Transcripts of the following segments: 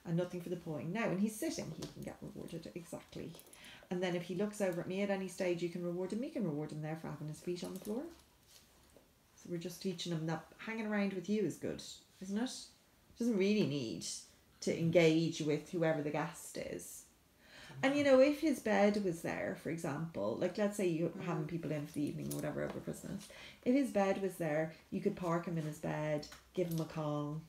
and nothing for the pawing. Now, when he's sitting, he can get rewarded, exactly. And then if he looks over at me at any stage, you can reward him. You can reward him there for having his feet on the floor. So we're just teaching him that hanging around with you is good, isn't it? Doesn't really need to engage with whoever the guest is. And you know, if his bed was there, for example, like let's say you're having people in for the evening or whatever over Christmas, if his bed was there, you could park him in his bed, give him a call,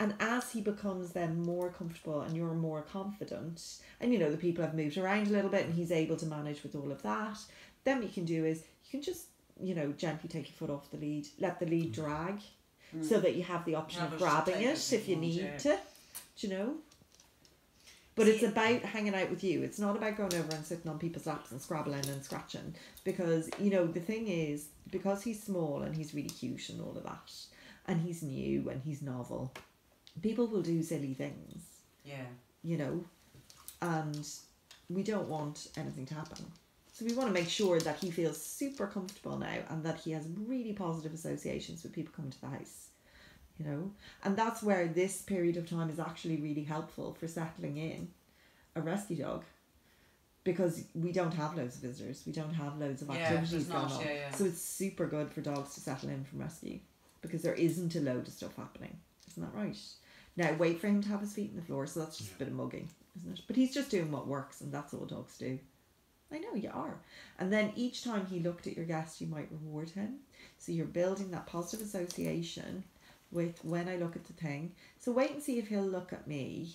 and as he becomes then more comfortable and you're more confident, and you know the people have moved around a little bit and he's able to manage with all of that, then what you can do is you can just, you know, gently take your foot off the lead, let the lead drag, so that you have the option of grabbing it if you need to, do you know? But it's about hanging out with you. It's not about going over and sitting on people's laps and scrabbling and scratching. Because, you know, the thing is, because he's small and he's really cute and all of that, and he's new and he's novel, people will do silly things. Yeah. You know, and we don't want anything to happen. So we want to make sure that he feels super comfortable now and that he has really positive associations with people coming to the house. You know, and that's where this period of time is actually really helpful for settling in a rescue dog, because we don't have loads of visitors, we don't have loads of activities going on. So it's super good for dogs to settle in from rescue because there isn't a load of stuff happening. Isn't that right? Now wait for him to have his feet on the floor, so that's just a bit of mugging, isn't it? But he's just doing what works, and that's all dogs do. I know you are. And then each time he looked at your guest, you might reward him. So you're building that positive association with when I look at the thing. So wait and see if he'll look at me.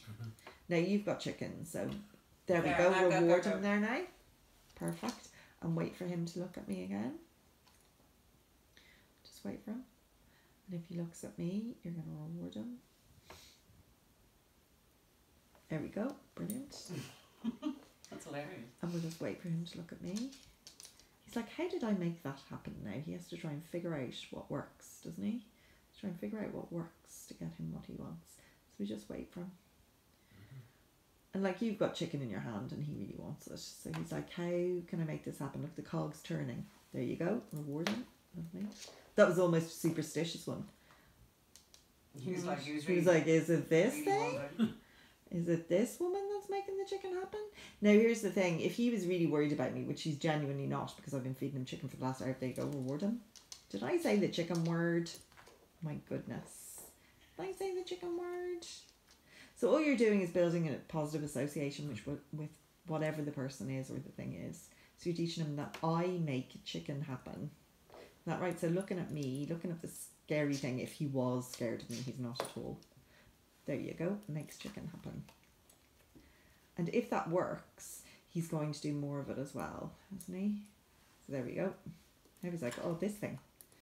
Now you've got chickens, so there we go. Reward him there now. Perfect. And wait for him to look at me again. Just wait for him. And if he looks at me, you're going to reward him. There we go. Brilliant. That's hilarious. And we'll just wait for him to look at me. He's like, how did I make that happen now? He has to try and figure out what works, doesn't he? Try and figure out what works to get him what he wants. So we just wait for him. And like, you've got chicken in your hand and he really wants it. So he's like, how can I make this happen? Look, the cog's turning. There you go. Reward him. Lovely. That was almost a superstitious one. He was like, is it this thing? Is it this woman that's making the chicken happen? Now here's the thing. If he was really worried about me, which he's genuinely not, because I've been feeding him chicken for the last hour, there you go, reward him. Did I say the chicken word? My goodness. Did I say the chicken word? So all you're doing is building a positive association with whatever the person is or the thing is. So you're teaching them that I make chicken happen. Is that right? So looking at me, looking at the scary thing, if he was scared of me, he's not at all. There you go. Makes chicken happen. And if that works, he's going to do more of it as well, isn't he? So there we go. Now he's like, oh, this thing.